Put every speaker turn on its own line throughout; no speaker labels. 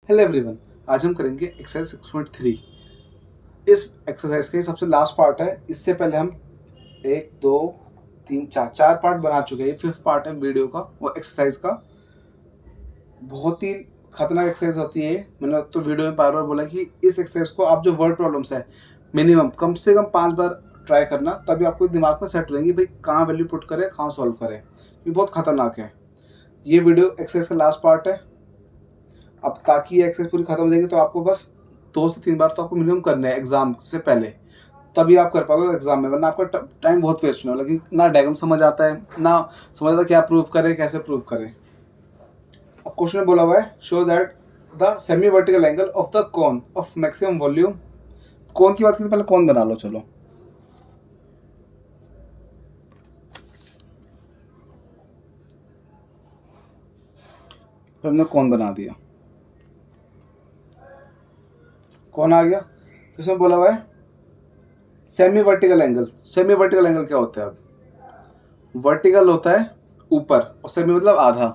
Hello everyone, आज हम करेंगे एक्सरसाइज 6.3। इस एक्सरसाइज का सबसे लास्ट पार्ट है। इससे पहले हम 1 2 3 4 पार्ट बना चुके हैं। ये 5th पार्ट है वीडियो का, वो एक्सरसाइज का। बहुत ही खतरनाक एक्सरसाइज होती है। मैंने तो वीडियो में बार बार बोला कि इस एक्सरसाइज को आप जो वर्ड प्रॉब्लम्स है मिनिमम कम से कम 5 बार ट्राई करना, तभी आपको दिमाग में सेट रहेंगी भाई कहाँ वैल्यू पुट करें, कहाँ सॉल्व करें। ये बहुत खतरनाक है। ये वीडियो एक्सरसाइज का लास्ट पार्ट है। अब ताकि ये एक्सरसाइज पूरी खत्म हो जाएगी तो आपको बस 2 से 3 बार तो आपको मिनिमम करना है एग्जाम से पहले, तभी आप कर पाओगे एग्जाम में। वरना आपका टाइम बहुत वेस्ट होने वाला, क्योंकि ना डायग्राम समझ आता है, ना समझ आता क्या प्रूव करें, कैसे प्रूव करें। अब क्वेश्चन में बोला हुआ है show that the semi vertical angle of the cone of maximum volume. Cone की बात की तो पहले कोन बना लो। चलो फिर हमने कोन बना दिया, कौन आ गया। इसमें बोला हुआ है semi vertical angle. Semi vertical angle क्या होता है? अब वर्टिकल होता है ऊपर और सेमी मतलब आधा।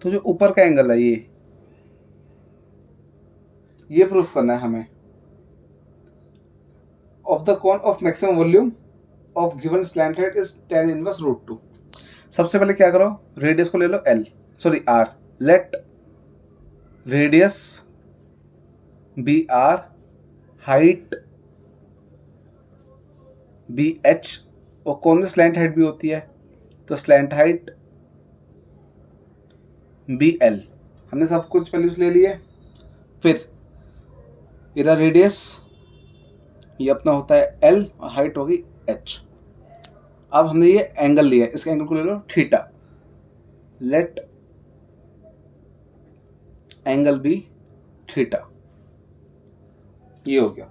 तो जो ऊपर का एंगल है ये प्रूफ करना है हमें। Of the cone of maximum volume of given slant head is tan inverse √2। सबसे पहले क्या करो, रेडियस को ले लो L, sorry R। Let radius be R, height be H, और कौन में स्लैंट हाइट भी होती है, तो स्लैंट हाइट बी L। हमने सब कुछ वैल्यूज ले लिए। फिर इरा रेडियस ये अपना होता है L और हाइट होगी H। अब हमने ये एंगल लिया, इस एंगल को ले लो theta. Let angle be theta, ये हो गया।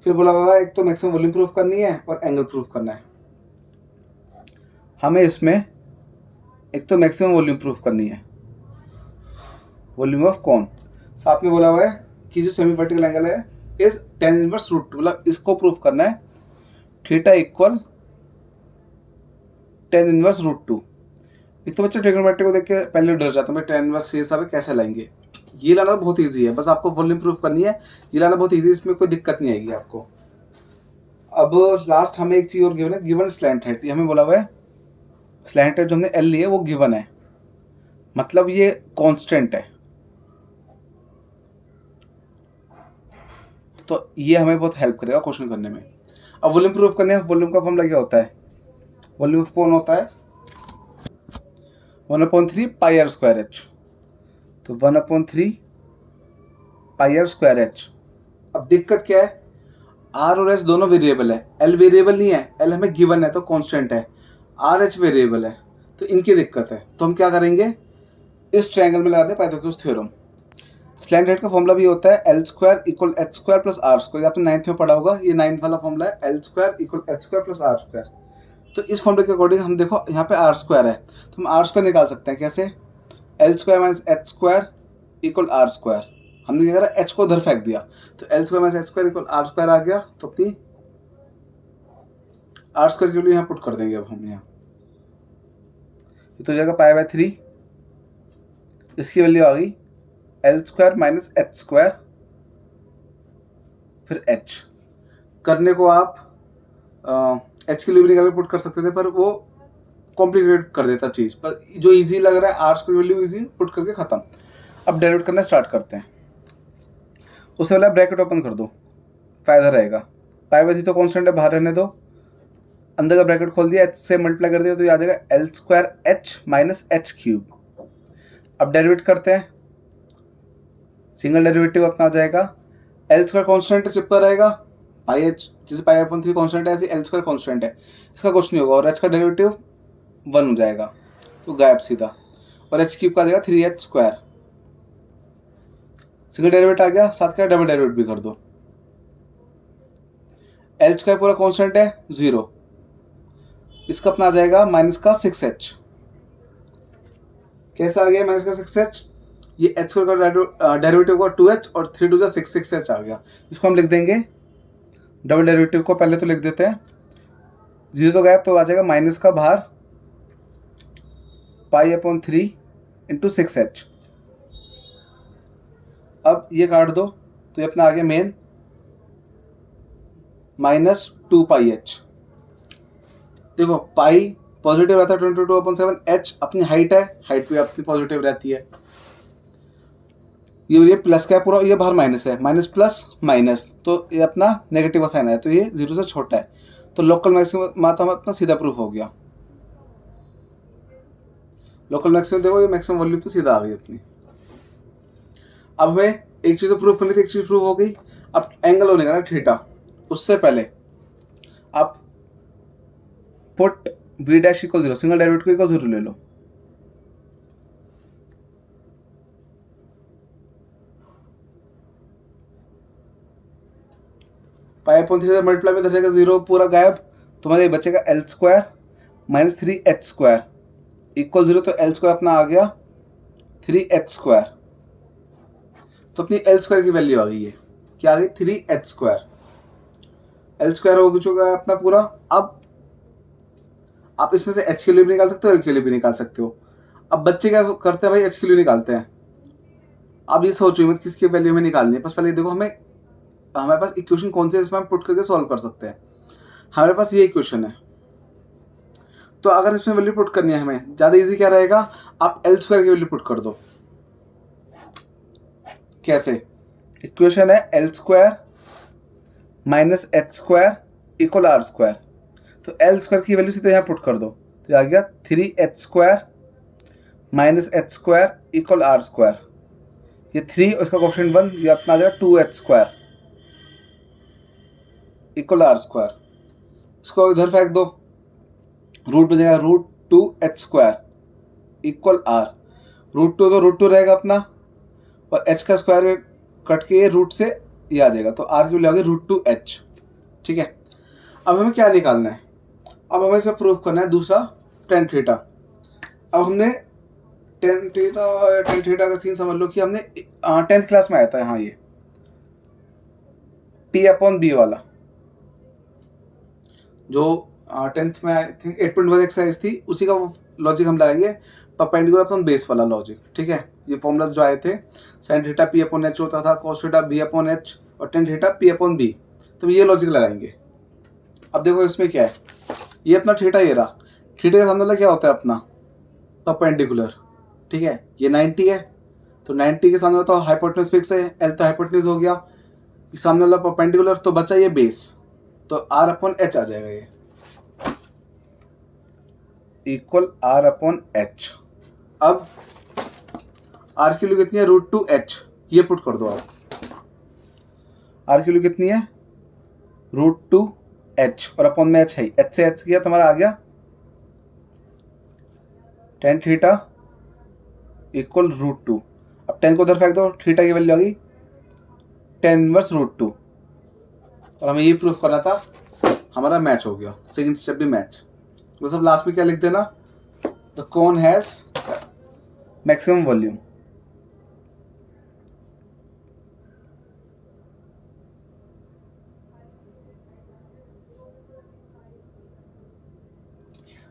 फिर बोला हुआ एक तो मैक्सिमम वॉल्यूम प्रूफ करनी है और एंगल प्रूफ करना है हमें। इसमें एक तो मैक्सिमम वॉल्यूम प्रूफ करनी है, वॉल्यूम ऑफ कौन। साथ में बोला हुआ है कि जो सेमी वर्टिकल एंगल है इज tan इनवर्स √2, मतलब इसको प्रूफ करना है थीटा इक्वल tan इनवर्स √2। एक तो बच्चे ट्रिग्नोमेट्री को देख के पहले डर जाते हैं, tan इनवर्स ये सब कैसे लाएंगे। ये लाना बहुत ईजी है, बस आपको वॉल्यूम प्रूफ करनी है। ये लाना बहुत ईजी है, इसमें कोई दिक्कत नहीं आएगी आपको। अब लास्ट हमें एक चीज और गिवन है, गिवन स्लैंट हाइट। ये हमें बोला हुआ है स्लैंट हाइट जो हमने L ली है वो गिवन है, मतलब ये कांस्टेंट है। तो ये हमें बहुत हेल्प करेगा क्वेश्चन करने में। अब वॉल्यूम प्रूफ करने हैं। वॉल्यूम का फॉर्मूला क्या होता है? वॉल्यूम ऑफ कौन होता है 1/3 पाई r स्क्वायर h। तो 1/3 पाई r स्क्वायर h। अब दिक्कत क्या है, r और h दोनों वेरिएबल है, l वेरिएबल नहीं है। l हमें गिवन है तो कांस्टेंट है, r h वेरिएबल है, तो इनकी दिक्कत है। तो हम क्या करेंगे, इस ट्रायंगल में लगा दें पाइथागोरस थ्योरम। स्लैंट हाइट का फॉर्मूला भी होता है L square equal H square plus R square. आपने 9th में पढ़ा होगा, ये 9th वाला फॉर्मूला है, L square equal H square plus R square. तो इस फॉर्मूले के अकॉर्डिंग हम देखो यहाँ पे R स्क्वायर है, तो हम R स्क्वायर निकाल सकते हैं कैसे, L square minus H square equal R square. हमने क्या करा, H को उधर फेंक दिया, तो L square minus H square equal R square आ गया। तो अपनी R स्क्वायर के लिए यहाँ पुट कर देंगे। अब हम यहाँ ये तो जाएगा π/3, इसकी वैल्यू आ गई L square minus H square फिर H। करने को आप H के लिए भी निकाल पुट कर सकते थे, पर वो कॉम्प्लिकेट कर देता चीज़। पर जो इजी लग रहा है R square value easy put करके ख़त्म। अब डेरिवेट करना स्टार्ट करते हैं। उससे पहले ब्रैकेट ओपन कर दो, फायदा रहेगा। π/3 तो कांस्टेंट है, बाहर रहने दो। अंदर का ब्रैकेट खोल दिया, H से मल्टीप्लाई कर दिया तो ये आ जाएगा L square H minus H cube. अब डेरिवेट करते हैं, सिंगल डेरिवेटिव अपना आ जाएगा। L स्क्वायर कांस्टेंट चिपका रहेगा, पाई H जैसे π/3 कांस्टेंट है ऐसे L स्क्वायर कांस्टेंट है, इसका कुछ नहीं होगा। और H का डेरिवेटिव 1 हो जाएगा, तो गायब सीधा। और H क्यूब का आ जाएगा 3H स्क्वायर। सिंगल डेरिवेट आ गया, साथ का डबल डेरिवेट भी कर दो। L स्क्वायर पूरा कांस्टेंट है 0, इसका अपना आ जाएगा माइनस का 6H। कैसा आ गया माइनस का 6H, ये H स्क्वायर का डेरिवेटिव का 2H और 3 2 6 6H आ गया। इसको हम लिख देंगे, डबल डेरिवेटिव को पहले तो लिख देते हैं, 0 तो गायब, तो आ जाएगा माइनस का बाहर π/3 इंटू 6H। अब ये काट दो तो ये अपना आ गया मेन -2πh। देखो पाई पॉजिटिव रहता है 22/7, h अपनी हाइट है, हाइट भी अपनी पॉजिटिव रहती है। ये प्लस का है पूरा, ये बाहर माइनस है, माइनस प्लस माइनस, तो ये अपना नेगेटिव का साइन है, तो ये 0 से छोटा है, तो लोकल मैक्सिमम मात्रा अपना सीधा प्रूफ हो गया। लोकल मैक्सिमम देखो ये मैक्सिमम वैल्यू तो सीधा आ गई अपनी। अब हमें एक चीज़ प्रूफ करनी थी, एक चीज़ प्रूफ हो गई। अब एंगल होने का ना थीटा, उससे पहले आप put v dash equal 0, single derivative को इक्वल 0 ले लो। पाई/3 से मल्टीप्लाई में इधर जाएगा 0, पूरा गायब, तुम्हारे बचेगा L² - 3h² इक्वल 0, तो L² अपना आ गया 3h²। तो अपनी L² की वैल्यू आ गई है, क्या आ गई 3h²। L² हो चुका है अपना पूरा। अब आप इसमें से h के लिए भी निकाल सकते हो, L के लिए भी निकाल सकते हो। अब बच्चे क्या करते हैं भाई, h के लिए निकालते हैं। अब ये सोचो मत किसकी वैल्यू हमें निकालनी है, बस पहले देखो हमें हमारे पास इक्वेशन कौन सी है, इसमें हम पुट करके सॉल्व कर सकते हैं। हमारे पास ये इक्वेशन है, तो अगर इसमें वैल्यू पुट करनी है हमें, ज़्यादा इजी क्या रहेगा, आप L² की वैल्यू पुट कर दो। कैसे? इक्वेशन है L² - h² इक्वल R², तो L² की वैल्यू सीधे यहाँ पुट कर दो, तो आ गया 3h² - h² इक्वल R²। ये 3 और इसका कोएफिशिएंट 1, ये अपना आ जाएगा 2h² इक्वल R²। इसको इधर फेंक दो, रूट बचेगा √2h² इक्वल R। √2 तो √2 रहेगा अपना, और h का स्क्वायर कट के ये रूट से ये आ जाएगा, तो R की वैल्यू आ गई √2h। ठीक है, अब हमें क्या निकालना है, अब हमें इसमें प्रूफ करना है दूसरा tan थीटा। अब हमने tan थीटा का सीन समझ लो कि हमने 10th क्लास में आया था यहाँ, ये P/B वाला जो 10th में आई थिंक 8.1 एक्सरसाइज थी, उसी का लॉजिक हम लगाएंगे, परपेंडिकुलर अपॉन बेस वाला लॉजिक। ठीक है, ये फॉर्मूलाज जो आए थे, sin थीटा P/H होता था, cos थीटा B/H और tan थीटा P/B, तो ये लॉजिक लगाएंगे। अब देखो इसमें क्या है, ये अपना थीटा ये रहा, थीटा का सामने वाला क्या होता है अपना परपेंडिकुलर। ठीक है, ये 90 है, तो 90 के सामने तो हाइपोटेन्यूज फिक्स है, L तो हाइपोटेन्यूज हो गया, सामने वाला परपेंडिकुलर, तो बचा ये बेस, तो R/H आ जाएगा, ये इक्वल R/H। अब R की वैल्यू कितनी है, √2h, ये पुट कर दो आप। R की वैल्यू कितनी है, √2h, और अपॉन में h है, h से h किया तुम्हारा आ गया tan थीटा इक्वल √2। अब 10 को उधर फेंक दो, थीटा की वैल्यू आ गई tan इनवर्स √2, और हमें ये प्रूफ करना था, हमारा मैच हो गया, सेकंड स्टेप भी मैच। बस अब लास्ट में क्या लिख देना, the cone has maximum volume.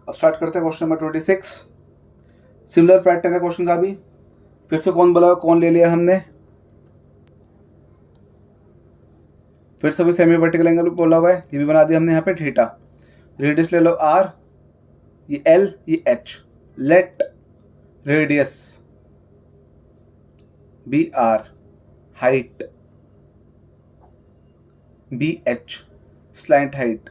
अब स्टार्ट करते हैं क्वेश्चन नंबर 26। सिमिलर पैटर्न है क्वेश्चन का भी, फिर से कौन बोला, कौन ले लिया हमने, फिर से कोई सेमी वर्टिकल एंगल बोला हुआ है, ये भी बना दिया हमने यहाँ पे थीटा। रेडियस ले लो R, ये L, ये H, let radius be R, height be H, slant height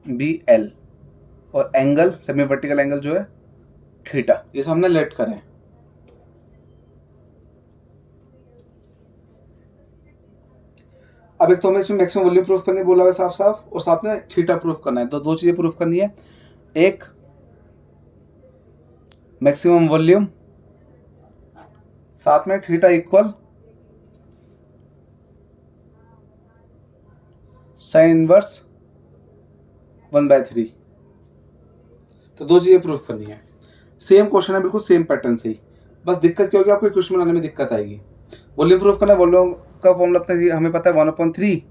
be L, और एंगल सेमी वर्टिकल एंगल जो है थीटा, ये सब हमने लेट करें। अब एक तो हमें इसमें मैक्सिमम वॉल्यूम प्रूफ करने बोला है साफ साफ, और साथ में थीटा प्रूफ करना है, तो दो चीजें प्रूफ करनी है, एक मैक्सिमम वॉल्यूम, साथ में थीटा इक्वल साइन इनवर्स 1/3। तो दो चीजें प्रूफ करनी है, सेम क्वेश्चन है, बिल्कुल सेम पैटर्न से ही, बस दिक्कत क्या होगी, आपको क्वेश्चन बनाने में दिक्कत आएगी। वॉल्यूम प्रूफ करना है, वॉल्यूम का फॉर्मूला अपने हमें पता है 1/3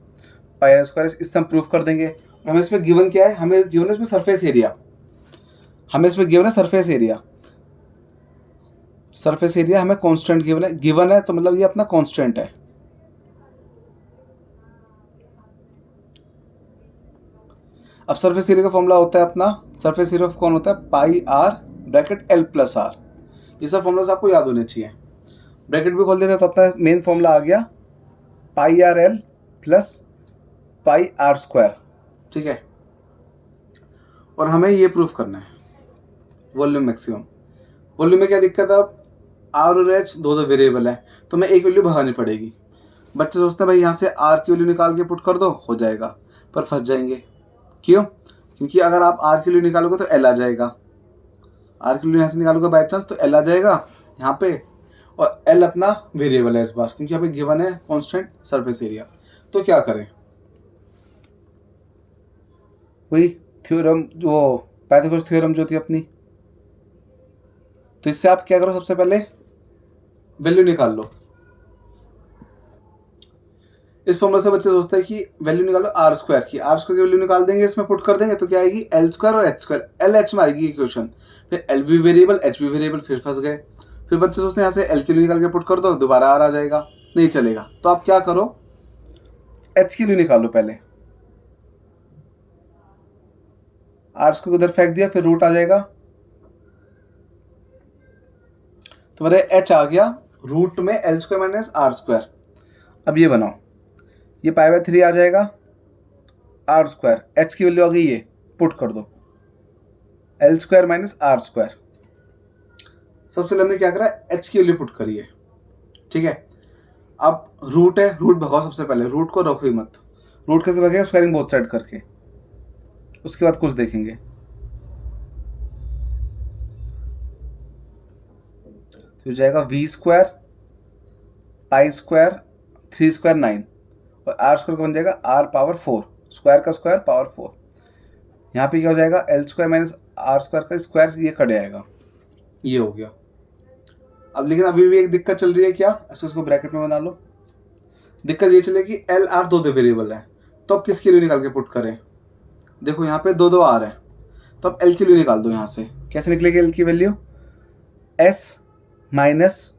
πr², इससे हम प्रूफ कर देंगे। और हमें इसमें गिवन क्या है, हमें गिवन है इसमें सरफेस एरिया, हमें इसमें गिवन है सरफेस एरिया। सरफेस एरिया हमें कांस्टेंट गिवन है तो मतलब ये अपना कांस्टेंट है। अब सरफेस एरिया का फॉर्मूला होता है अपना, सरफेस एरिया कौन होता है, pi R bracket L plus R. ये सब फॉर्मूलाज आपको याद होने चाहिए। ब्रैकेट भी खोल देते हैं तो अपना मेन फॉर्मूला आ गया pi R L plus pi R square, ठीक है। और हमें ये प्रूफ करना है वॉल्यूम मैक्सिमम। वॉल्यूम में क्या दिक्कत है, अब आर और एच दो वेरिएबल है तो मैं एक वैल्यू भगानी पड़ेगी। बच्चे सोचते हैं भाई यहाँ से आर की वैल्यू निकाल के पुट कर दो, हो जाएगा, पर फंस जाएंगे। क्यों? क्योंकि अगर आप आर की वैल्यू निकालोगे तो एल आ जाएगा, आर की वैल्यू यहाँ से निकालोगे बाई चांस तो एल आ जाएगा यहाँ पे, और एल अपना वेरिएबल है इस बार क्योंकि अभी गिवन है कांस्टेंट सरफेस एरिया। तो क्या करें, वही थ्योरम जो पाइथागोरस थ्योरम जो थी अपनी, तो इससे आप क्या करो, सबसे पहले वैल्यू निकाल लो। इस फॉर्मूला से बच्चे सोचते हैं कि वैल्यू निकालो आर स्क्वायर की, आर स्क्वायर की वैल्यू निकाल देंगे, इसमें पुट कर देंगे तो क्या आएगी, एल स्क्वायर और एच स्क्वायर, एल एच में आएगी इक्वेशन। फिर एल भी वेरिएबल एच भी वेरिएबल, फिर फंस गए। फिर बच्चे सोचते हैं यहाँ से एल की वैल्यू निकाल के पुट कर दो, दोबारा आर आ जाएगा, नहीं चलेगा। तो आप क्या करो, एच की वैल्यू निकालो पहले, आर स्क्वायर को उधर फेंक दिया, फिर रूट आ जाएगा, तो मेरे एच आ गया रूट में L square minus R square. अब ये बनाओ, ये पाई बाय 3 आ जाएगा, आर स्क्वायर, एच की वैल्यू आ गई, ये पुट कर दो, L square minus R square. सबसे पहले हमने क्या करा, एच की वैल्यू पुट करी है, ठीक है। अब रूट है, रूट भगाओ सबसे पहले, रूट को रखो ही मत। रूट कैसे भगेगा, स्क्वायरिंग बोथ साइड करके, उसके बाद कुछ देखेंगे। तो जाएगा V square pi square 3 square 9, और आर स्क्वायर बन जाएगा आर पावर 4, स्क्वायर का स्क्वायर पावर 4। यहाँ पे क्या हो जाएगा, L square minus R square का स्क्वायर, ये कट जाएगा, ये हो गया। अब लेकिन अभी भी एक दिक्कत चल रही है, क्या, ऐसे उसको ब्रैकेट में बना लो। दिक्कत ये चले कि एल आर दो वेरिएबल है, तो अब किसकी वैल्यू निकाल के पुट करें। देखो यहाँ पे दो आर है, तो अब एल की वैल्यू निकाल दो। यहाँ से कैसे निकलेगी एल की value, S minus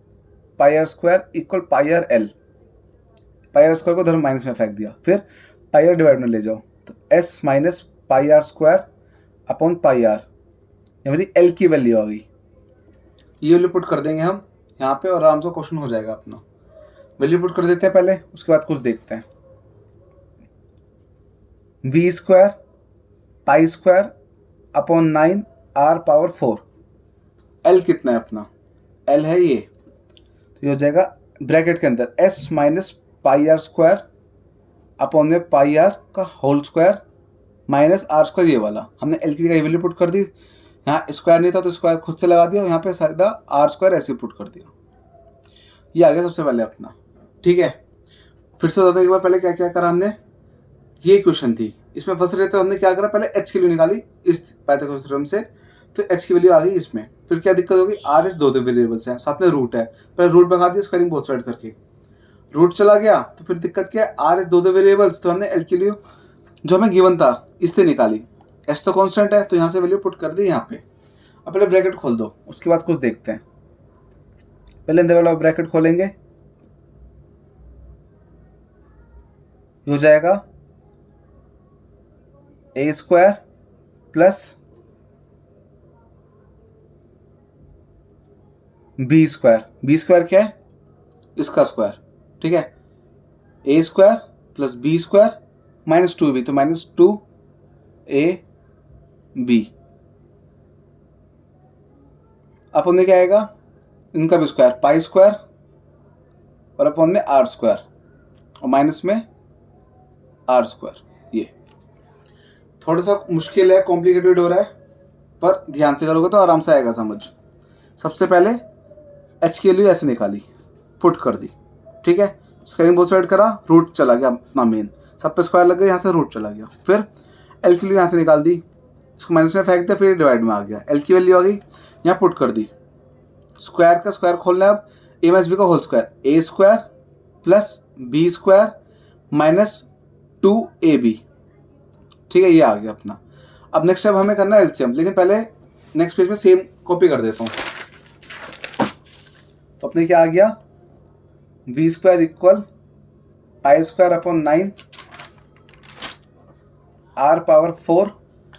pi R square equal pi R L, pi R square को उधर माइनस में फेंक दिया, फिर पाई आर डिवाइड में ले जाओ, तो S minus pi R square upon pi R, ये मेरी एल की वैल्यू आ गई। ये वैल्यू पुट कर देंगे हम यहाँ पे और आराम से क्वेश्चन हो जाएगा अपना। वैल्यू पुट कर देते हैं पहले, उसके बाद कुछ देखते हैं। V square pi square upon 9 R power 4, L कितना है अपना, एल है ये, तो ये हो जाएगा ब्रैकेट के अंदर S minus pi R square upon में पाई आर का whole square minus R square, ये वाला हमने एल की वैल्यू पुट कर दी। यहाँ स्क्वायर नहीं था तो स्क्वायर खुद से लगा दिया, और यहाँ पे सीधा आर स्क्वायर ऐसे पुट कर दिया। ये आ गया सबसे पहले अपना, ठीक है। फिर से बताते एक बार, पहले क्या क्या करा हमने, ये इक्वेशन थी, इसमें फंस रहे थे, हमने क्या करा, पहले एच की वैल्यू निकाली इस पाइथागोरस थ्योरम से, तो एच की वैल्यू आ गई इसमें। फिर क्या दिक्कत होगी, आर एच दो वेरिएबल्स हैं, साथ में रूट है, पहले रूट भगा दिया स्क्वायरिंग बोथ साइड करके, रूट चला गया, तो फिर दिक्कत क्या है, आर एच दो वेरिएबल्स, तो हमने एल की वैल्यू जो हमें गिवन था इससे निकाली, एच तो कांस्टेंट है तो यहाँ से वैल्यू पुट कर दी यहाँ पे। अब पहले ब्रैकेट खोल दो, उसके बाद कुछ देखते हैं। पहले अंदर वाला ब्रैकेट खोलेंगे, हो जाएगा A square plus B square, B square क्या है, इसका स्क्वायर, ठीक है। A square plus B square minus 2b, तो माइनस 2ab, अपन में क्या आएगा, इनका भी स्क्वायर पाई स्क्वायर और अपन में आर स्क्वायर और माइनस में आर स्क्वायर। ये थोड़ा सा मुश्किल है, कॉम्प्लिकेटेड हो रहा है, पर ध्यान से करोगे तो आराम से आएगा समझ। सबसे पहले एच की वैल्यू ऐसे निकाली, पुट कर दी, ठीक है। स्क्वायरिंग बोथ साइड करा, रूट चला गया अपना मेन, सब पे स्क्वायर लग गया, यहाँ से रूट चला गया। फिर एल की वैल्यू यहाँ से निकाल दी, इसको माइनस में फेंक दिया, फिर डिवाइड में आ गया, एल की वैल्यू आ गई, यहाँ पुट कर दी। स्क्वायर का स्क्वायर खोलना है, अब ए माइनस बी का whole square, A square plus B square minus 2ab, ठीक है, ये आ गया अपना। अब नेक्स्ट स्टेप हमें करना है एलसीएम, लेकिन पहले नेक्स्ट पेज में सेम कॉपी कर देता हूँ। तो अपने क्या आ गया, V square equal pi square upon 9 R power 4,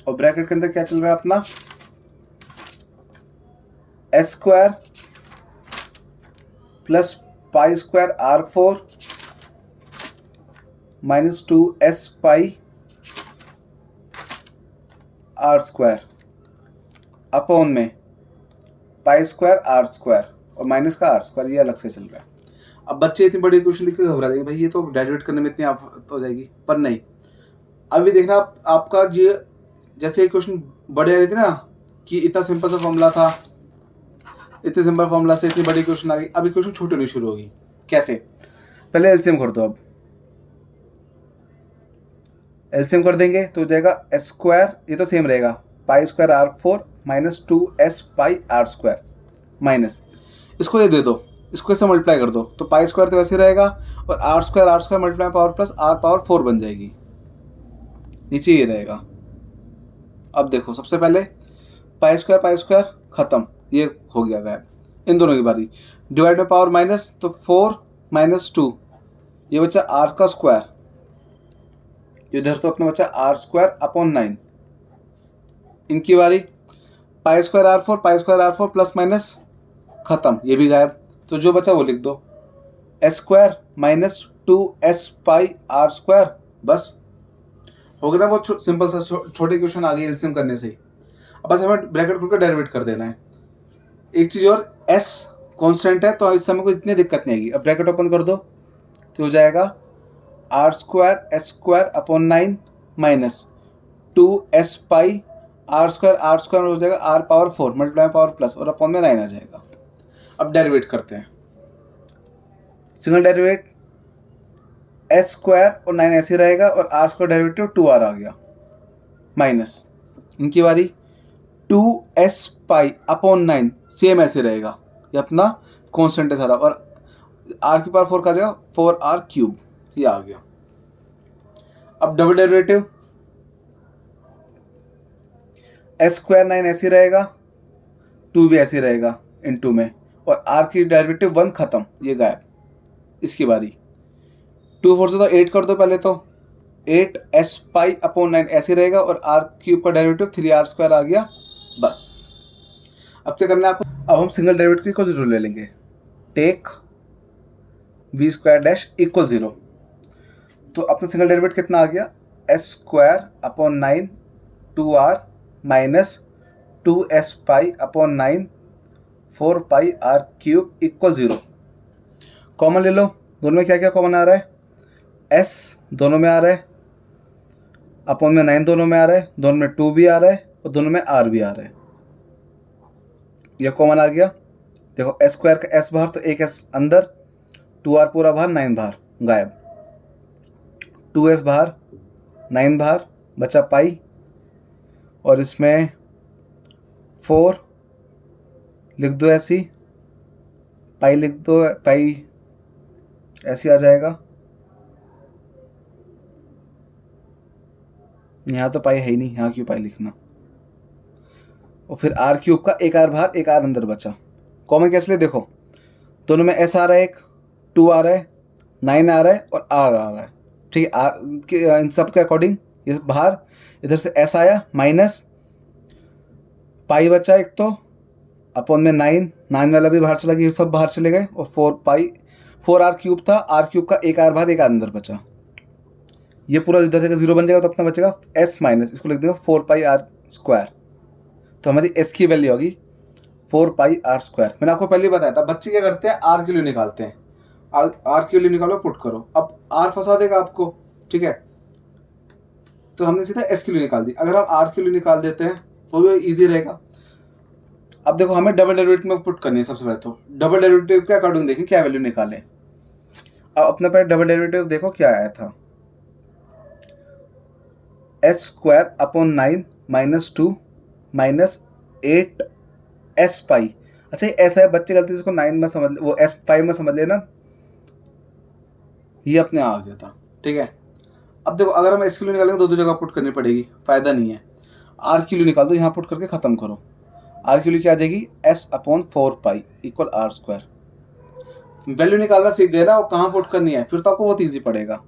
और ब्रैकेट के अंदर क्या चल रहा है अपना, S square plus pi square R 4 minus 2s pi R square upon में पाई स्क्वायर आर स्क्वायर और माइनस का आर स्क्वायर, ये अलग से चल रहा है। अब बच्चे इतनी बड़ी क्वेश्चन लिख के घबरा जाएंगे, भाई ये तो डेरिवेट करने में इतनी आफत हो जाएगी, पर नहीं। अभी देखना आपका ये जैसे क्वेश्चन बड़े आ रहे थे ना कि इतना सिंपल सा फॉर्मूला था, इतने सिंपल फॉर्मूला से इतनी बड़ी क्वेश्चन आ गई, अभी क्वेश्चन छोटी होनी शुरू होगी। कैसे, पहले एलसीएम कर दो। अब एलसीएम कर देंगे तो हो जाएगा एस स्क्वायर, ये तो सेम रहेगा, pi square R 4 minus 2s pi R square minus, इसको ये दे दो, इसको इससे मल्टीप्लाई कर दो, तो पाई स्क्वायर तो वैसे रहेगा और R square multiply power plus R power 4 बन जाएगी, नीचे ये रहेगा। अब देखो सबसे पहले पाई स्क्वायर खत्म, ये हो गया गायब, इन दोनों की बारी, डिवाइड बाई पावर माइनस, तो 4 माइनस 2, ये बचा आर का स्क्वायर, इधर तो अपना बचा आर स्क्वायर अपॉन 9, इनकी बारी, pi square R 4 plus minus खत्म, ये भी गायब, तो जो बचा वो लिख दो, S square minus 2s pi R square, बस हो गया ना। बहुत सिंपल सा छोटे क्वेश्चन आ गए एलसीएम करने से ही। अब बस हमें ब्रैकेट खोल कर डेरिवेट कर देना है। एक चीज़ और, s कांस्टेंट है तो इस समय कोई इतनी दिक्कत नहीं आएगी। अब ब्रैकेट ओपन कर दो तो हो जाएगा R square S square upon 9 minus 2s pi R square हो जाएगा R power 4 multiply power plus और अपॉन में 9 आ जाएगा। अब डेरिवेट करते हैं, सिंगल डेरिवेट, एस स्क्वायर और 9 ऐसे रहेगा और आर स्क्वायर डेरिवेटिव 2r आ गया माइनस, इनकी बारी 2s पाई अपॉन 9 सेम ऐसे रहेगा, ये अपना कांस्टेंट है सारा, और r की पावर 4 का जाएगा 4r क्यूब, ये आ गया। अब डबल डेरिवेटिव, एस स्क्वायर 9 ऐसे रहेगा, 2 भी ऐसे रहेगा इनटू में, और r की डेरिवेटिव 1 खत्म, ये गायब, इसकी बारी 2 4 से तो 8 कर दो पहले, तो 8s पाई अपॉन 9 ऐसे रहेगा और r क्यूब का डेरिवेटिव 3r स्क्वायर आ गया, बस। अब क्या करना है आपको, अब हम सिंगल डेरिवेटिव की कोई रूल ले लेंगे, take v square dash equal 0, तो अपना सिंगल डेरिवेटिव कितना आ गया, S square upon 9 2r minus 2s pi upon 9 4 pi r cube equal 0। Common ले लो, दोनों में क्या क्या कॉमन आ रहा है, s दोनों में आ रहा है, अपॉन में 9 दोनों में आ रहा है, दोनों में 2 भी आ रहा है और दोनों में r भी आ रहा है, यह कॉमन आ गया। देखो एस स्क्वायर का s बाहर तो एक s अंदर, 2r पूरा बाहर 9 बाहर गायब, 2s बाहर 9 बाहर बचा पाई, और इसमें 4 लिख दो ऐसी, पाई लिख दो, पाई ऐसी आ जाएगा, यहाँ तो पाई है ही नहीं, यहाँ क्यों पाई लिखना, और फिर आर क्यूब का एक आर बाहर एक आर अंदर बचा, कॉमन कैसे ले, देखो दोनों में एस आ रहा है, एक 2 आ रहा है, 9 आ रहा है और आर आ रहा है, ठीक है, आर इन सब के अकॉर्डिंग ये बाहर, इधर से एस आया माइनस पाई बचा एक, तो अपॉन में 9 वाला भी बाहर चला गया, ये सब बाहर चले गए, और 4 आर क्यूब था, आर क्यूब का एक आर बाहर एक आर अंदर बचा, ये पूरा इधर जगह 0 बन जाएगा, तो अपना बचेगा एस माइनस, इसको लिख देगा 4 पाई आर स्क्वायर, तो हमारी एस की वैल्यू होगी 4 पाई आर स्क्वायर। मैंने आपको पहले बताया था, बच्चे क्या करते हैं, आर की वैल्यू निकालते हैं, आर की वैल्यू निकालो पुट करो, अब आर फंसा देगा आपको, ठीक है, तो हमने सीधा एस की वैल्यू निकाल दी। अगर हम आर की वैल्यू निकाल देते हैं तो भी ईजी रहेगा। अब देखो हमें डबल डेरिवेटिव में पुट करनी है, सबसे पहले तो डबल डेरिवेटिव के अकॉर्डिंग देखें क्या वैल्यू निकालें। अब अपने पहले डबल डेरिवेटिव देखो क्या आया था, S square upon 9 minus 2 minus 8s पाई, अच्छा ये ऐसा है, बच्चे गलती से इसको 9 में समझ ले, वो s5 में समझ लेना, ये अपने आ गया था, ठीक है। अब देखो अगर हम एस की वैल्यू निकालेंगे तो दो जगह पुट करनी पड़ेगी, फायदा नहीं है, आर की वैल्यू निकाल दो, यहाँ पुट करके खत्म करो, आर की वैल्यू क्या आ जाएगी, s upon 4 pi equal R square, value निकालना सीख गए ना, और कहाँ पुट करनी है, फिर तो आपको बहुत ईजी पड़ेगा।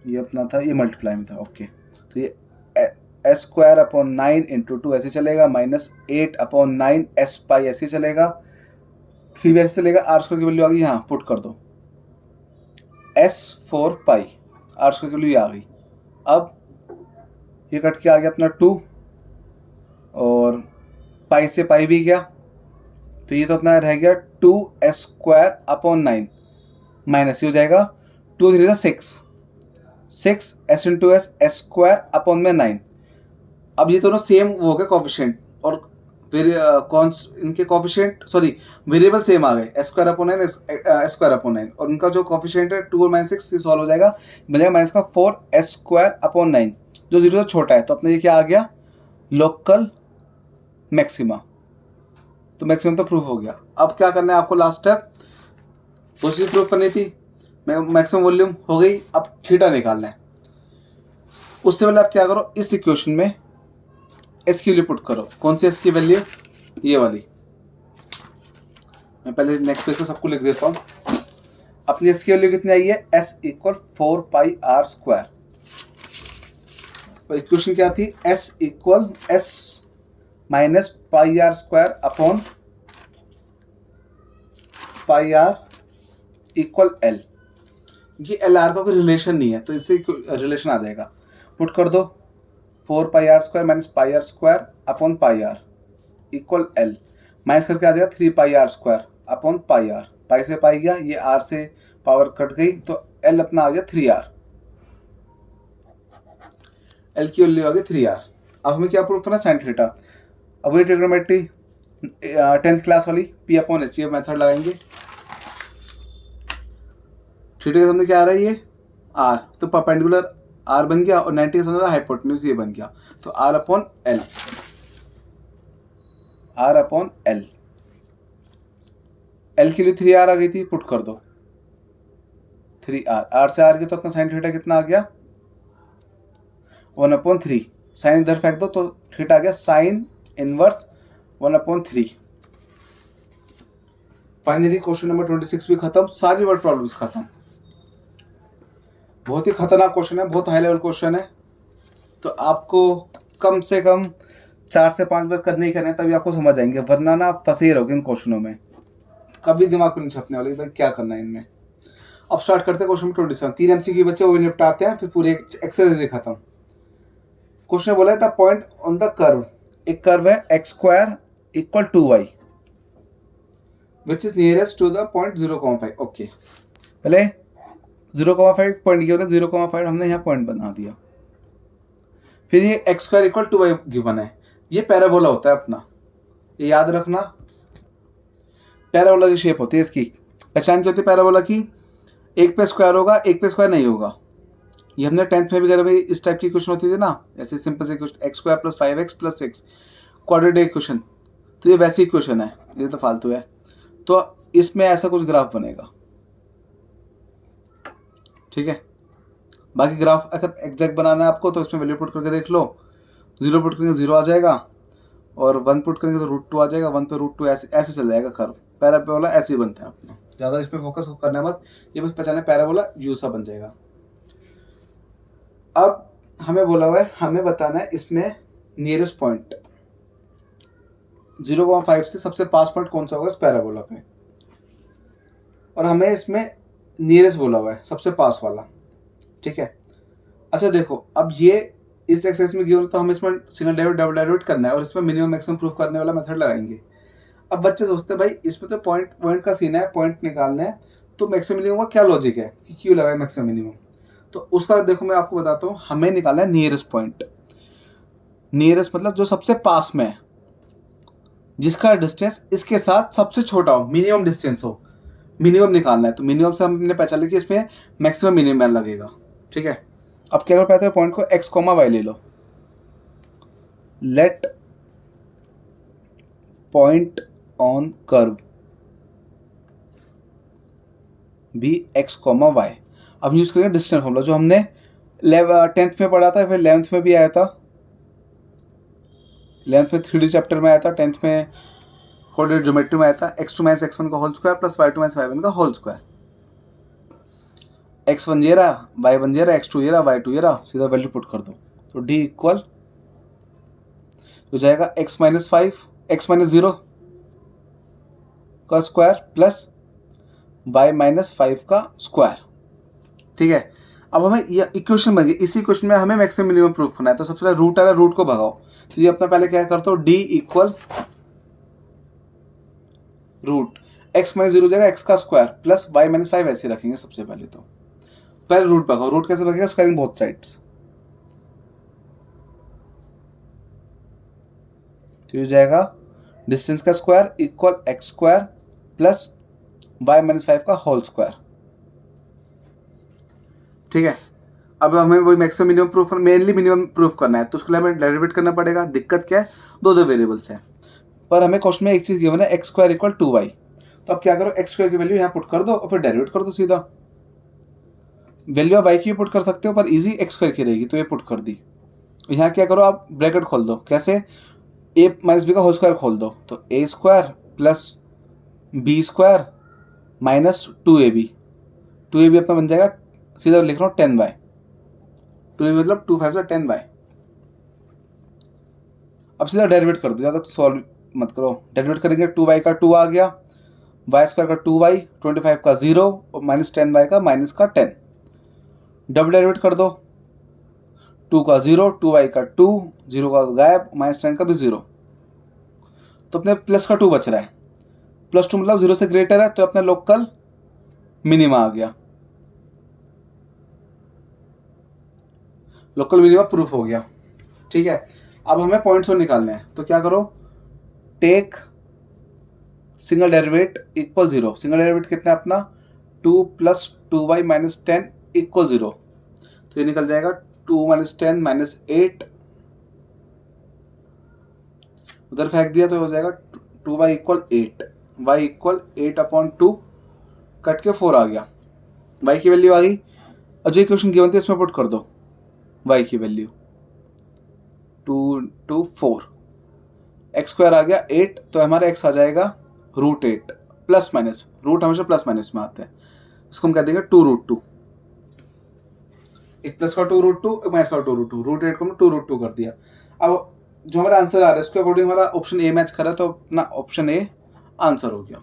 ये अपना था, ये मल्टीप्लाई में था, ओके। तो ये एस स्क्वायर अपॉन 9 इंटू 2 ऐसे चलेगा, माइनस 8 अपॉन 9 एस पाई ऐसे चलेगा, 3 भी ऐसे चलेगा। आर स्क्वायर की वैल्यू आ गई, यहाँ पुट कर दो एस 4 पाई, आर स्क्वायर की वैल्यू आ गई। अब ये कट के आ गया अपना 2, और पाई से पाई भी गया, तो ये तो अपना रह गया 2 एस स्क्वायर अपॉन 9, माइनस ये हो जाएगा 2 3 6 S into S square upon में 9। अब ये दोनों सेम वो हो गए कोफिशिएंट, और फिर इनके कोफिशिएंट सॉरी वेरिएबल सेम आ गए, S square upon 9 S square upon 9, और उनका जो कोफिशिएंट है 2 और माइनस 6 ये सॉल्व हो जाएगा, बन जाएगा माइनस का 4 एस स्क्वायर अपॉन 9, जो 0 से छोटा है। तो अपने ये क्या आ गया, लोकल मैक्सिमा। तो मैक्सिमम तो प्रूफ हो गया। अब क्या करना है आपको, लास्ट स्टेप वो चीज़ प्रूफ करनी थी, मैक्सिमम वॉल्यूम हो गई, अब थीटा निकालना है। उससे पहले आप क्या करो, इस इक्वेशन में एस की वैल्यू पुट करो। कौन सी एस की वैल्यू, ये वाली। मैं पहले नेक्स्ट पेज पे सबको लिख देता हूँ। अपनी एस की वैल्यू कितनी आई है, S equal 4 pi R square, और इक्वेशन क्या थी, S equal S minus pi R square upon pi R equal L. ये एल आर का कोई रिलेशन नहीं है, तो इससे रिलेशन आ जाएगा। पुट कर दो 4 pi R square minus pi R square upon pi R equal L, minus करके आ जाएगा 3 pi R square upon pi R, pi से पाई गया, ये आर से पावर कट गई, तो एल अपना आ गया 3r, एल की वैल्यू आ गई 3r। अब हमें क्या प्रूफ करना है, साइन थीटा। अब वही ट्रिग्नोमेट्री 10th क्लास वाली पी अपॉन एच, ये मेथड लगाएंगे। थीटा के सामने क्या आ रहा है, ये आर, तो परपेंडिकुलर आर बन गया, और 90 के सामने हाइपोटेन्यूज ये बन गया, तो R upon L, R upon L. L के लिए 3r आ गई थी, पुट कर दो 3r, आर से आर के, तो अपना साइन थीटा कितना आ गया 1/3, साइन इधर फेंक दो, तो थीटा आ गया sine inverse 1/3। Finally question number 26 भी खत्म, सारी वर्ड प्रॉब्लम्स खत्म। बहुत ही खतरनाक क्वेश्चन है, बहुत हाई लेवल क्वेश्चन है, तो आपको कम से कम 4 से 5 बार करने ही करने, तभी आपको समझ आएंगे, वरना ना आप फंसे ही रहोगे इन क्वेश्चनों में, कभी दिमाग को नहीं छपने वाले भाई क्या करना है इनमें। अब स्टार्ट करते हैं क्वेश्चन 27। 3 MCQ बच्चे वो निपटाते हैं, फिर पूरे एक्सरसाइज खत्म। क्वेश्चन बोला है the point on the curve, एक कर्व है X square equal 2y which is nearest to the point 0,5। Okay, पहले 0,5 पॉइंट ये होता है, 0,5 हमने यहाँ पॉइंट बना दिया। फिर ये x square equal 2y given है, ये पैराबोला होता है अपना, ये याद रखना। पैराबोला की शेप होती है, इसकी पहचान क्या होती है पैराबोला की, एक पे स्क्वायर होगा, एक पे स्क्वायर नहीं होगा। ये हमने 10th में भी करा, भाई इस टाइप की क्वेश्चन होती थी ना, ऐसे सिंपल से question, x square plus 5x plus 6 quadratic equation, तो ये वैसी इक्वेशन है, ये तो फालतू है। तो इसमें ऐसा कुछ ग्राफ बनेगा, ठीक है। बाकी ग्राफ अगर एग्जैक्ट बनाना है आपको, तो इसमें वैल्यू पुट करके देख लो, 0 पुट करेंगे 0 आ जाएगा, और 1 पुट करेंगे तो √2 आ जाएगा, 1 पे √2, ऐसे ऐसे चल जाएगा कर्व। पैराबोला ऐसे ही बनता है अपना, ज़्यादा इस पर फोकस करना मत, ये बस पहचाने पैराबोला यू सा बन जाएगा। अब हमें बोला हुआ है, हमें बताना है इसमें नियरेस्ट पॉइंट 0,5 से सबसे पास पॉइंट कौन सा होगा इस पैराबोला पे, और हमें इसमें नियरेस्ट बोला हुआ है, सबसे पास वाला, ठीक है। अच्छा देखो, अब ये इस एक्सरसाइज में गिवन, तो हमें इसमें सिंगल डेरिवेटिव डबल डेरिवेटिव करना है, और इसमें मिनिमम मैक्सिमम प्रूफ करने वाला मेथड लगाएंगे। अब बच्चे सोचते हैं भाई इसमें तो पॉइंट का सीन है, पॉइंट निकालना है, तो मैक्सिमम मिनिमम का क्या लॉजिक है कि क्यों लगाए मैक्सिमम मिनिमम। तो उसका देखो मैं आपको बताता हूँ, हमें निकालना है नियरेस्ट पॉइंट। नियरेस्ट मतलब जो सबसे पास में है, जिसका डिस्टेंस इसके साथ सबसे छोटा हो, मिनिमम डिस्टेंस हो, मिनिमम निकालना है। तो मिनिमम से हमने पहचान लिया कि इसमें मैक्सिमम मिनिमम लगेगा, ठीक है। अब क्या कर पाते हैं, पॉइंट को x, y ले लो, let point on curve be x, y। अब यूज करेंगे डिस्टेंस फॉर्मूला, जो हमने 10th में पढ़ा था, फिर 11th में भी आया था, 11th में 3D चैप्टर में आया था, 10th में कोऑर्डिनेट ज्योमेट्री में आता है x2 माइनस x1 का whole square plus y2 minus y1 का होल स्क्वायर। x1 ये रहा, y1 ये रहा, x2 ये रहा, y2 ये रहा, सीधा वैल्यू पुट कर दो। तो d इक्वल हो जाएगा x माइनस 5 x माइनस 0 का स्क्वायर प्लस y माइनस 5 का स्क्वायर। ठीक है, अब हमें ये इक्वेशन बन गई। इसी इक्वेशन में हमें मैक्सिमम मिनिमम प्रूफ करना है। तो सबसे पहले रूट आ रहा है, रूट को भगाओ। तो ये अपना पहले क्या करता हूँ, d इक्वल रूट x माइनस 0 हो जाएगा x का स्क्वायर प्लस y माइनस 5 ऐसे रखेंगे। सबसे पहले तो पहले रूट भगाओ। रूट कैसे भगेगा, स्क्वायरिंग बोथ साइड्स। तो हो जाएगा डिस्टेंस का square equal x square plus y minus 5 का होल स्क्वायर। ठीक है, अब हमें वही maximum minimum proof, mainly minimum proof करना है। तो उसके लिए हमें डेरिवेट करना पड़ेगा। दिक्कत क्या है, दो वेरिएबल्स हैं, पर हमें क्वेश्चन में एक चीज़ गिवन है एक्स स्क्वायर इक्वल 2y। तो अब क्या करो, एक्स स्क्वायर की वैल्यू यहाँ पुट कर दो और फिर डेरिवेट कर दो सीधा। वैल्यू आप y की पुट कर सकते हो, पर इजी एक्स स्क्वायर की रहेगी, तो ये पुट कर दी। यहाँ क्या करो, आप ब्रैकेट खोल दो। कैसे, a माइनस बी का होल स्क्वायर खोल दो। तो a square plus B square minus 2ab। 2ab अपना बन जाएगा, सीधा लिख रहा हूँ 10y। 2ab मतलब 2 5 10y। अब सीधा डेरिवेट कर दो, ज़्यादा सॉल्व मत करो। डेरिवेट करेंगे 2y का 2 आ गया, y स्क्वायर का 2y, 25 का 0 और माइनस 10y का माइनस का 10। डबल डेरिवेट कर दो, 2 का 0, 2y का 2, 0 का गायब, माइनस 10 का भी 0। तो अपने प्लस का 2 बच रहा है। प्लस 2 मतलब 0 से ग्रेटर है, तो अपने लोकल मिनिमा आ गया। लोकल मिनिमा प्रूफ हो गया। ठीक है, अब हमें पॉइंट्स और निकालने हैं। तो क्या करो, take single derivate equal 0। Single derivate कितना है अपना, 2 प्लस 2y माइनस 10 इक्वल 0। तो ये निकल जाएगा 2 माइनस 10 माइनस 8, उधर फेंक दिया तो हो जाएगा 2y equal 8, y equal 8/2, cut के 4 आ गया। y की वैल्यू आ गई। और जो इक्वेशन गिवन थी इसमें पुट कर दो y की वैल्यू 2 to 4, एक्स स्क्वायर आ गया 8, तो हमारा x आ जाएगा √8 प्लस माइनस। रूट हमेशा प्लस माइनस में आते हैं, इसको हम कह देंगे 2√2। एक प्लस का 2√2, एक माइनस का 2√2, √8 को हमने 2√2 कर दिया। अब जो हमारा आंसर आ रहा है उसके अकॉर्डिंग हमारा ऑप्शन ए मैच करा, तो अपना ऑप्शन ए आंसर हो गया।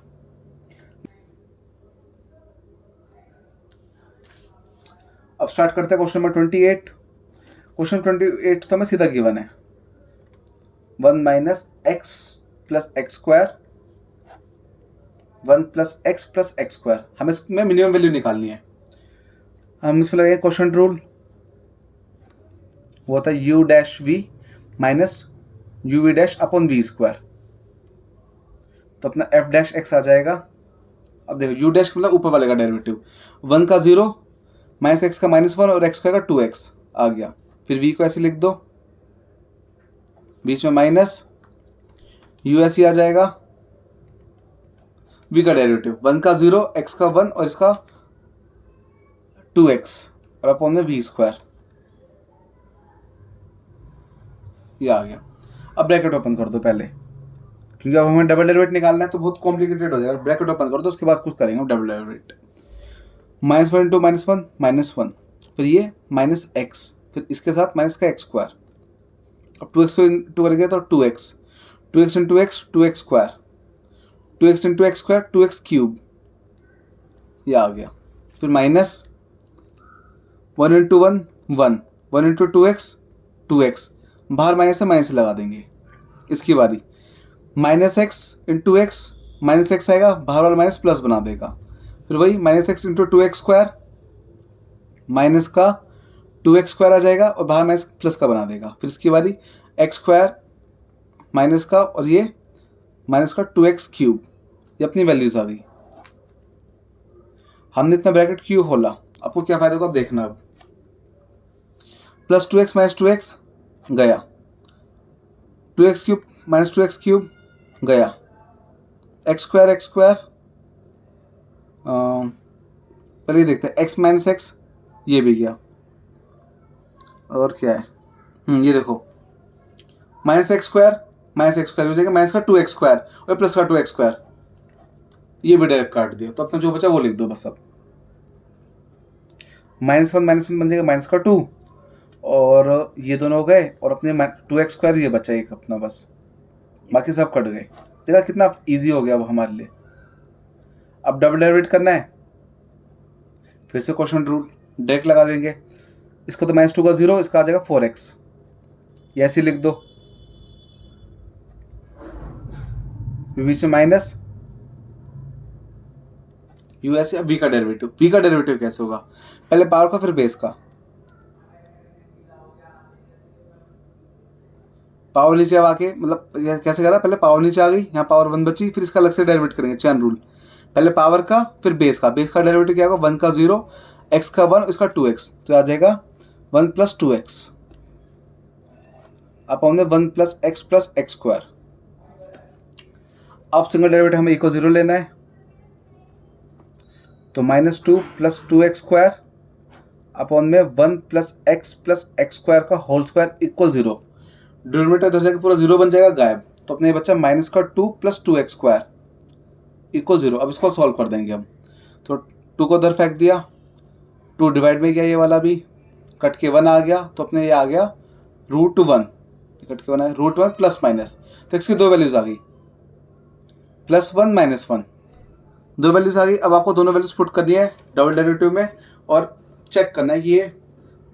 अब स्टार्ट करते हैं क्वेश्चन नंबर 28। क्वेश्चन 28 तो हमें सीधा गिवन है 1 minus x plus x square, 1 plus x square. हमें इसमें मिनिमम वैल्यू निकालनी है। हम इसमें लगाएंगे क्वेश्चन रूल, वो होता है u dash v minus u v dash upon v square. तो अपना f डैश x आ जाएगा। अब देखो u डैश मतलब ऊपर वाले का डेरिवेटिव, 1 का 0 माइनस एक्स का -1 और एक्स स्क्वायर का 2x आ गया। फिर v को ऐसे लिख दो, बीच में माइनस, u ऐसे आ जाएगा, v का डेरिवेटिव 1 का 0 x का 1 और इसका 2x और अपॉन में v स्क्वायर, ये आ गया। अब ब्रैकेट ओपन कर दो पहले, क्योंकि अब हमें डबल डेरिवेट निकालना है तो बहुत कॉम्प्लिकेटेड हो जाएगा। ब्रैकेट ओपन कर दो, उसके बाद कुछ करेंगे हम डबल डेरिवेट। -1 इंटू -1 -1, फिर ये माइनस एक्स, फिर इसके साथ माइनस का एक्स स्क्वायर। अब 2x को इंटू करेंगे तो 2x, 2x into x 2x square, 2x into x square 2x cube, ये आ गया। फिर minus 1 into 1 1, 1 into 2x 2x, बाहर माइनस से माइनस लगा देंगे। इसकी बारी minus x into x, minus x आएगा, बाहर वाला माइनस प्लस बना देगा। फिर वही minus x into 2x square, minus का 2x स्क्वायर आ जाएगा और बाहर माइनस प्लस का बना देगा। फिर इसकी बारी एक्स स्क्वायर माइनस का और ये माइनस का 2x क्यूब, ये अपनी वैल्यूज आ गई। हमने इतना ब्रैकेट क्यों खोला, आपको क्या फायदा होगा अब देखना। अब प्लस 2x माइनस 2x गया, 2x cube minus 2x cube गया, एक्स स्क्वायर पहले ये देखते हैं, x माइनस एक्स ये भी गया। और क्या है, ये देखो minus x square minus x square हो जाएगा, माइनस का 2x स्क्वायर और प्लस का 2x स्क्वायर, ये भी डायरेक्ट काट दिया। तो अपना जो बचा वो लिख दो बस। अब -1 बन जाएगा माइनस का 2, और ये दोनों हो गए, और अपने 2x स्क्वायर ये बचा एक अपना बस, बाकी सब कट गए। देखा कितना इजी हो गया अब हमारे लिए। अब डबल डेरिवेट करना है, फिर से क्वेश्चन रूल डायरेक्ट लगा देंगे। इसका तो -2 का 0, इसका आ जाएगा 4x, ये ऐसे लिख दो, बीच में माइनस यू ऐसे। अब v का डेरिवेटिव कैसे होगा, पहले पावर का फिर बेस का। पावर नीचे अब आके, मतलब ये कैसे करा, पहले पावर नीचे आ गई, यहाँ पावर 1 बची, फिर इसका अलग से डेरिवेट करेंगे, चैन रूल। पहले पावर का फिर बेस का डेरिवेटिव क्या होगा, 1 का 0, x का 1, इसका 2x, तो आ जाएगा 1 + 2x अपॉन में 1 + x + x स्क्वायर। अब सिंगल डेरिवेटिव हमें इक्वल 0 लेना है, तो -2 + 2x स्क्वायर अपॉन में 1 + x + x स्क्वायर का होल स्क्वायर इक्वल 0। डिनोमिनेटर इधर जाके पूरा 0 बन जाएगा गायब, तो अपने ये बच्चा -2 + 2x स्क्वायर इक्वल 0। अब इसको सॉल्व कर देंगे हम, तो 2 को उधर फेंक दिया, 2 डिवाइड में गया, ये वाला भी कट के 1 आ गया, तो अपने ये आ गया √1, कट के 1 आया √1 प्लस माइनस, तो इसकी दो वैल्यूज आ गई, +1 -1, दो वैल्यूज आ गई। अब आपको दोनों वैल्यूज पुट करनी है डबल डेरिवेटिव में, और चेक करना है कि ये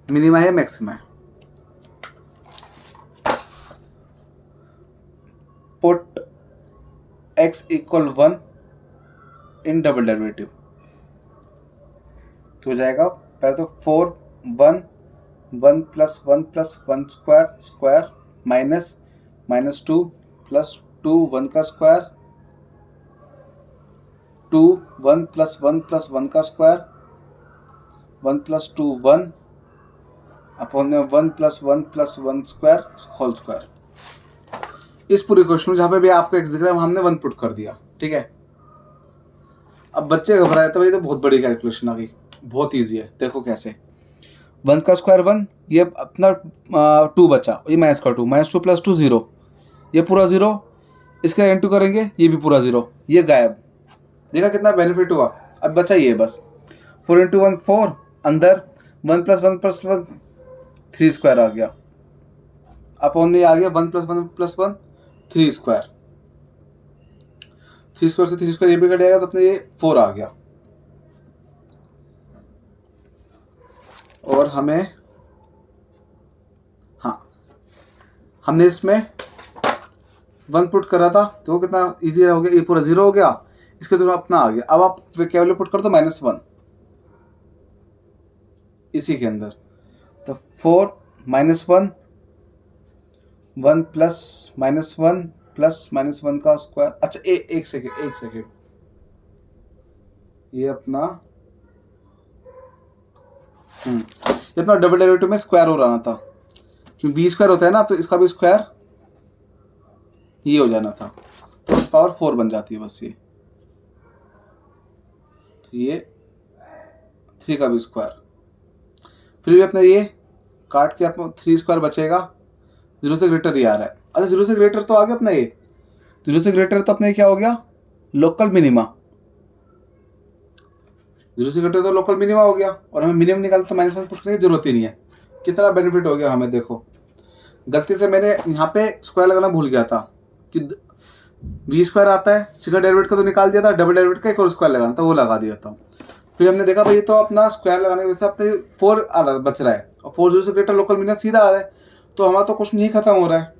मिनिमा है मैक्सिमा है। Put x = 1 in double derivative, तो हो जाएगा पहले तो 4 1 1 + 1 + 1 स्क्वायर माइनस -2 + 2 1 का स्क्वायर, 2 1 + 1 + 1 का स्क्वायर, 1 + 2 1 अपॉन में 1 + 1 + 1 स्क्वायर होल स्क्वायर। इस पूरी क्वेश्चन में जहाँ पे भी आपको x दिख रहा है वहाँ हमने 1 पुट कर दिया, ठीक है। अब बच्चे घबराए तो भाई, तो बहुत बड़ी कैलकुलेशन आ गई, बहुत ईजी है, देखो कैसे। 1 का स्क्वायर 1, ये अपना 2 बचा, ये माइनस का 2, -2 + 2 0, ये पूरा 0, इसका इंटू करेंगे, ये भी पूरा 0, ये गायब। देखा कितना बेनिफिट हुआ। अब बचा ये बस 4 × 1 4, अंदर 1 + 1 + 1 3 स्क्वायर आ गया, अपॉन में आ गया 1 + 1 + 1 3 स्क्वायर, 3 स्क्वायर से 3 स्क्वायर ये भी कट जाएगा, तो अपने ये 4 आ गया। और हमें, हाँ, हमने इसमें 1 पुट करा था, तो कितना इजी हो गया, ये पूरा 0 हो गया, इसके दोनों अपना आ गया। अब आप क्या वैल्यू पुट कर दो, -1 इसी के अंदर, तो 4 -1 1 + -1 + -1 का स्क्वायर। अच्छा एक सेकेंड, ये अपना ये अपना डबल डेरिवेटिव में स्क्वायर हो रहा था, क्योंकि v स्क्वायर होता है ना, तो इसका भी स्क्वायर ये हो जाना था, तो पावर 4 बन जाती है बस ये, तो ये 3 का भी स्क्वायर। फिर भी अपना ये काट के आपको 3 स्क्वायर बचेगा, 0 से ग्रेटर ये आ रहा है। अच्छा 0 से ग्रेटर तो आ गया अपना ये, 0 से ग्रेटर तो अपने क्या हो गया, लोकल मिनिमा, 0 से ग्रेटर तो लोकल मिनिमा हो गया, और हमें मिनिमम निकालना तो -1 पुट करने की जरूरत ही नहीं है। कितना बेनिफिट हो गया हमें, देखो गलती से मैंने यहाँ पे स्क्वायर लगाना भूल गया था, कि v स्क्वायर आता है, सिंगल डेरिवेटिव का तो निकाल दिया था, डबल डेरिवेटिव का एक और स्क्वायर लगाना था, वो लगा दिया था। फिर हमने देखा भाई तो अपना स्क्वायर लगाने की वजह से अपने 4 आ रहा बच रहा है, और 4 0 से ग्रेटर लोकल मिनिमम सीधा आ रहा है, तो हमारा तो क्वेश्चन यही खत्म हो रहा है,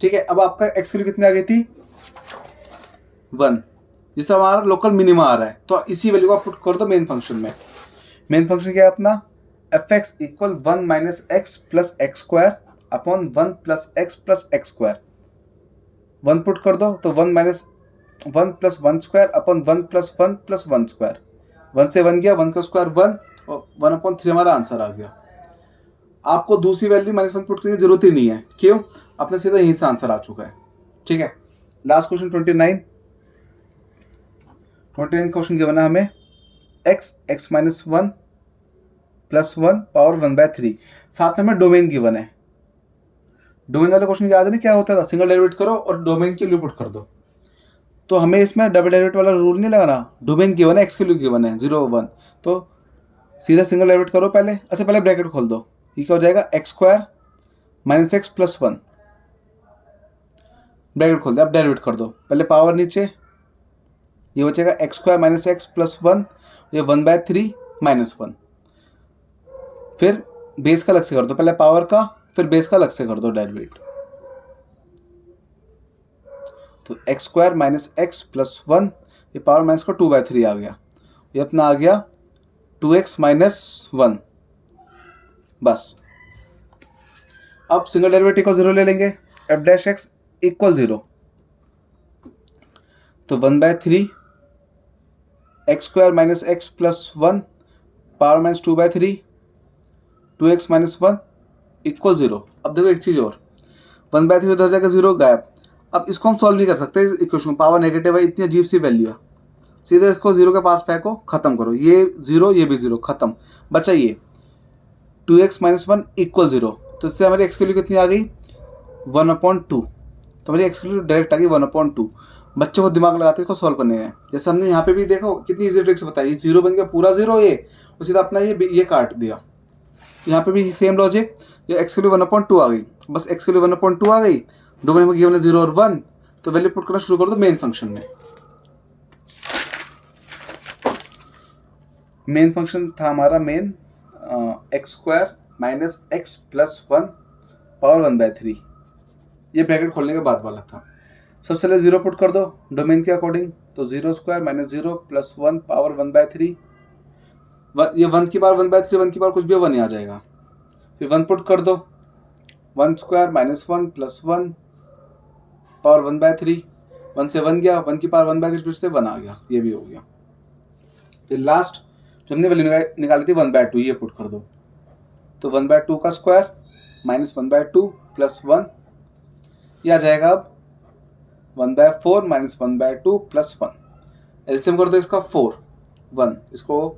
ठीक है। अब आपका एक्स की वैल्यू कितनी आ गई थी, 1, जिससे हमारा लोकल मिनिमा आ रहा है, तो इसी वैल्यू को पुट कर दो मेन फंक्शन में। मेन फंक्शन क्या है अपना, f(x = 1 - x + x square upon 1 + x + x square. 1 put कर दो, तो 1 - 1 + 1 स्क्वायर अपॉन 1 + 1 + 1 स्क्वायर, 1 से 1 गया, 1 का स्क्वायर 1, और 1/3 हमारा आंसर आ गया। आपको दूसरी वैल्यू -1 पुट करने की जरूरत ही नहीं है, क्यों, अपने सीधा यहीं से आंसर आ चुका है, ठीक है। लास्ट क्वेश्चन 29 क्वेश्चन गिवन है हमें, x - 1 + 1 पावर 1/3, साथ में हमें डोमेन गिवन है। डोमेन वाले क्वेश्चन याद नहीं क्या होता था, सिंगल डेरिवेटिव करो और डोमेन की वैल्यू पुट कर दो। तो हमें इसमें डबल डेरिवेटिव वाला रूल नहीं लगाना, डोमेन गिवन है, एक्स की वैल्यू गिवन है 0 1, तो सीधा सिंगल डेरिवेटिव करो पहले। अच्छा पहले ब्रैकेट खोल दो, ये क्या हो जाएगा x square minus x plus 1, bracket खोल दे, अब डेरिवेट कर दो पहले, पावर नीचे, ये बचेगा x square minus x plus 1, ये 1/3 माइनस 1, फिर बेस का अलग से कर दो, पहले पावर का फिर बेस का अलग से कर दो डेरिवेट, तो x square minus x plus 1, ये पावर माइनस का 2/3 आ गया, ये अपना आ गया 2x माइनस 1, बस। अब सिंगल डेरिवेटिव को 0 ले लेंगे, एफ डैश एक्स इक्वल 0, तो 1/3 x square minus x plus 1 power minus 2/3 2x minus 1 equal 0। अब देखो एक चीज़ और, 1/3 उधर जाकर 0 गायब। अब इसको हम सॉल्व नहीं कर सकते, इस इक्वेशन में पावर नेगेटिव है, इतनी अजीब सी वैल्यू है, सीधे इसको 0 के पास फेंको, खत्म करो, ये 0 ये भी 0, खत्म, बचा ये 2x माइनस 1 इक्वल 0। तो इससे हमारी एक्स की वैल्यू कितनी आ गई 1/2, तो हमारी एक्स की वैल्यू डायरेक्ट आ गई 1/2। बच्चे को दिमाग लगाते हैं इसको सॉल्व करने में, जैसे हमने यहाँ पे भी देखो कितनी इजी ट्रिक से बताई, 0 बन गया पूरा 0, ये और सीधा अपना ये काट दिया। यहाँ पे भी सेम लॉजिक, ये एक्स की वैल्यू 1/2 आ गई, बस एक्स की वैल्यू 1/2 आ गई, डोमेन में गिवन है 0 और 1, तो वैल्यू पुट करना शुरू कर दो मेन फंक्शन में। मेन फंक्शन था हमारा main x square minus x plus 1 power 1/3, ये ब्रैकेट खोलने के बाद वाला था। सबसे पहले 0 पुट कर दो डोमेन के अकॉर्डिंग, तो 0 स्क्वायर माइनस 0 प्लस 1 पावर 1/3, ये 1 की पावर 1/3, 1 की पावर कुछ भी 1 ही आ जाएगा, फिर 1 पुट कर दो, 1 स्क्वायर माइनस 1 प्लस 1 पावर 1/3, 1 से 1 गया, 1 की पावर 1/3 फिर से 1 आ गया, ये भी हो गया। फिर लास्ट जो हमने वैल्यू निकाली थी 1/2, ये पुट कर दो, तो 1/2 का स्क्वायर माइनस 1/2 प्लस 1, ये आ जाएगा अब 1/4 माइनस 1/2 प्लस 1, एलसीएम कर दो इसका 4 1, इसको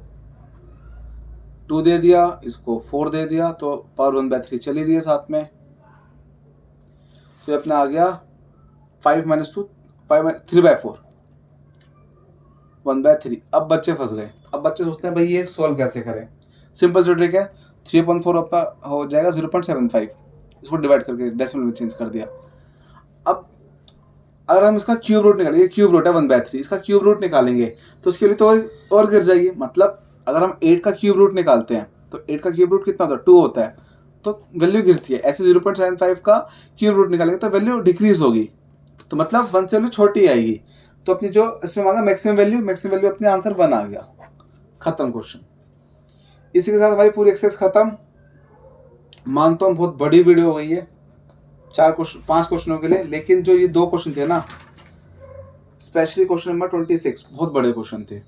2 दे दिया, इसको 4 दे दिया, तो पावर 1/3 चली रही है साथ में, तो अपना आ गया 5 माइनस 2 3/4 1/3। अब बच्चे फंस गए, अब बच्चे सोचते हैं भाई ये सॉल्व कैसे करें, सिंपल सी ट्रिक है, 3/4 आपका हो जाएगा 0.75, इसको डिवाइड करके डेसिमल में चेंज कर दिया। अब अगर हम इसका क्यूब रूट निकालेंगे, क्यूब रूट है 1/3, इसका क्यूब रूट निकालेंगे तो उसके लिए तो और गिर जाएगी, मतलब अगर हम 8 का क्यूब रूट निकालते हैं तो 8 का क्यूब रूट कितना होता है 2 होता है, तो वैल्यू गिरती है। ऐसे 0.75 का क्यूब रूट निकालेंगे तो वैल्यू डिक्रीज होगी, तो मतलब 1 से वैल्यू छोटी आएगी, तो अपनी जो इसमें मांगा मैक्सिमम वैल्यू अपने आंसर 1 आ गया, खत्म क्वेश्चन। इसी के साथ हमारी पूरी एक्सरसाइज खत्म। मानता हूँ बहुत बड़ी वीडियो हो गई है 5 क्वेश्चनों के लिए, लेकिन जो ये 2 क्वेश्चन थे ना, स्पेशली क्वेश्चन नंबर 26 बहुत बड़े क्वेश्चन थे,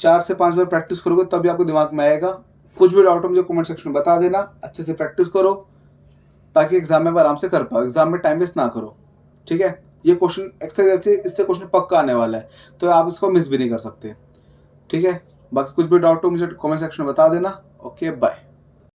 4 से 5 बार प्रैक्टिस करोगे तभी आपको दिमाग में आएगा। कुछ भी डाउट हो मुझे कमेंट सेक्शन में बता देना, अच्छे से प्रैक्टिस करो ताकि एग्जाम में आराम से कर पाओ, एग्जाम में टाइम वेस्ट ना करो, ठीक है। ये क्वेश्चन एक्सरसाइज ऐसे इससे क्वेश्चन पक्का आने वाला है, तो आप इसको मिस भी नहीं कर सकते, ठीक है। बाकी कुछ भी डाउट हो मुझे कमेंट सेक्शन में बता देना। Okay bye.